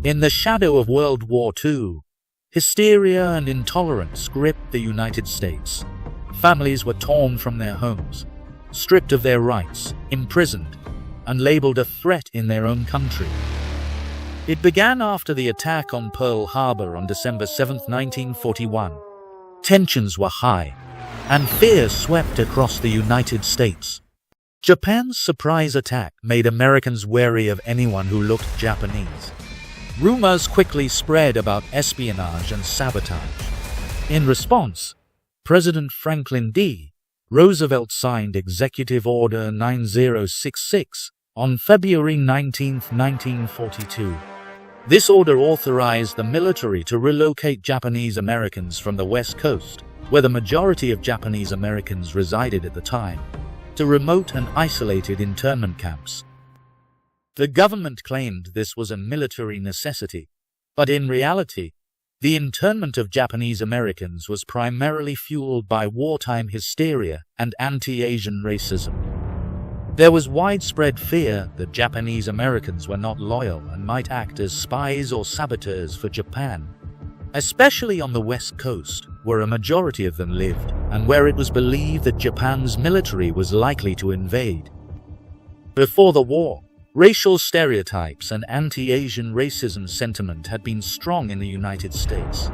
In the shadow of World War II, hysteria and intolerance gripped the United States. Families were torn from their homes, stripped of their rights, imprisoned, and labeled a threat in their own country. It began after the attack on Pearl Harbor on December 7, 1941. Tensions were high, and fear swept across the United States. Japan's surprise attack made Americans wary of anyone who looked Japanese. Rumors quickly spread about espionage and sabotage. In response, President Franklin D. Roosevelt signed Executive Order 9066 on February 19, 1942. This order authorized the military to relocate Japanese Americans from the West Coast, where the majority of Japanese Americans resided at the time, to remote and isolated internment camps. The government claimed this was a military necessity, but in reality, the internment of Japanese Americans was primarily fueled by wartime hysteria and anti-Asian racism. There was widespread fear that Japanese Americans were not loyal and might act as spies or saboteurs for Japan, especially on the West Coast, where a majority of them lived, and where it was believed that Japan's military was likely to invade. Before the war, racial stereotypes and anti-Asian racism sentiment had been strong in the United States.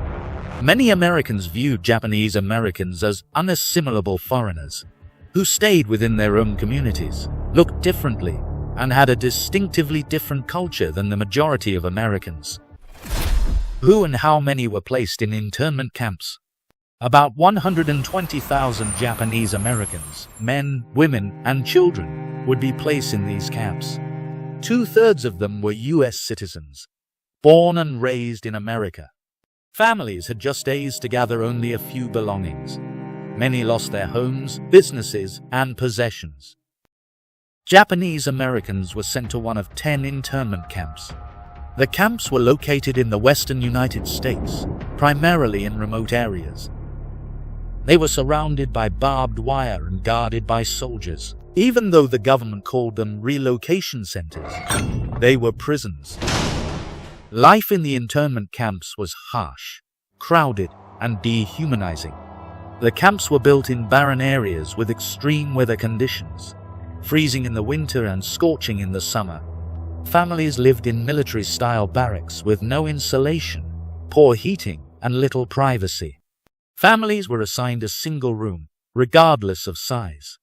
Many Americans viewed Japanese Americans as unassimilable foreigners, who stayed within their own communities, looked differently, and had a distinctively different culture than the majority of Americans. Who and how many were placed in internment camps? About 120,000 Japanese Americans, men, women, and children, would be placed in these camps. 2/3 of them were U.S. citizens, born and raised in America. Families had just days to gather only a few belongings. Many lost their homes, businesses, and possessions. Japanese Americans were sent to one of 10 internment camps. The camps were located in the western United States, primarily in remote areas. They were surrounded by barbed wire and guarded by soldiers. Even though the government called them relocation centers, they were prisons. Life in the internment camps was harsh, crowded, and dehumanizing. The camps were built in barren areas with extreme weather conditions, freezing in the winter and scorching in the summer. Families lived in military-style barracks with no insulation, poor heating, and little privacy. Families were assigned a single room, regardless of size.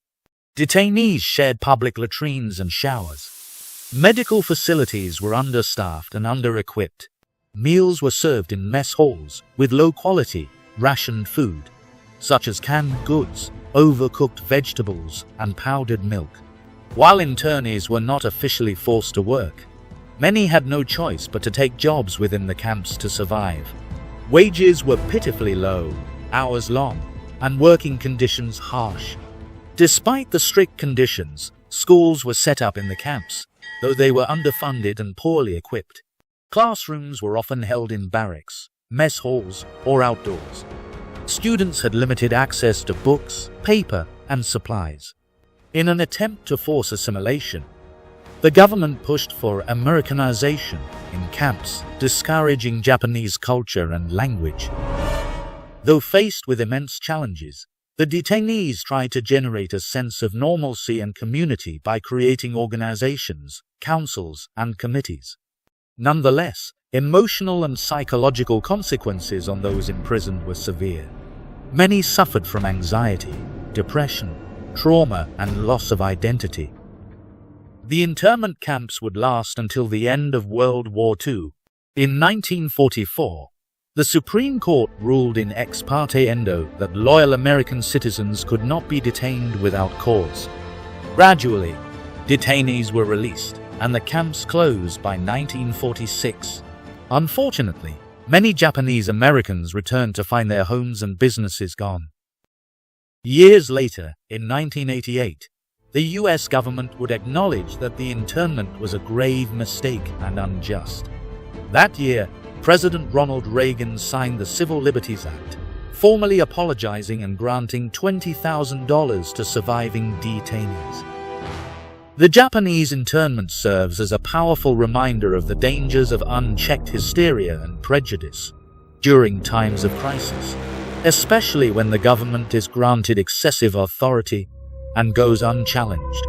Detainees shared public latrines and showers. Medical facilities were understaffed and under-equipped. Meals were served in mess halls with low-quality, rationed food, such as canned goods, overcooked vegetables, and powdered milk. While internees were not officially forced to work, many had no choice but to take jobs within the camps to survive. Wages were pitifully low, hours long, and working conditions harsh. Despite the strict conditions, schools were set up in the camps, though they were underfunded and poorly equipped. Classrooms were often held in barracks, mess halls, or outdoors. Students had limited access to books, paper, and supplies. In an attempt to force assimilation, the government pushed for Americanization in camps, discouraging Japanese culture and language. Though faced with immense challenges, the detainees tried to generate a sense of normalcy and community by creating organizations, councils, and committees. Nonetheless, emotional and psychological consequences on those imprisoned were severe. Many suffered from anxiety, depression, trauma, and loss of identity. The internment camps would last until the end of World War II. In 1944, the Supreme Court ruled in ex parte endo that loyal American citizens could not be detained without cause. Gradually, detainees were released, and the camps closed by 1946. Unfortunately, many Japanese Americans returned to find their homes and businesses gone. Years later, in 1988, the U.S. government would acknowledge that the internment was a grave mistake and unjust. That year, President Ronald Reagan signed the Civil Liberties Act, formally apologizing and granting $20,000 to surviving detainees. The Japanese internment serves as a powerful reminder of the dangers of unchecked hysteria and prejudice during times of crisis, especially when the government is granted excessive authority and goes unchallenged.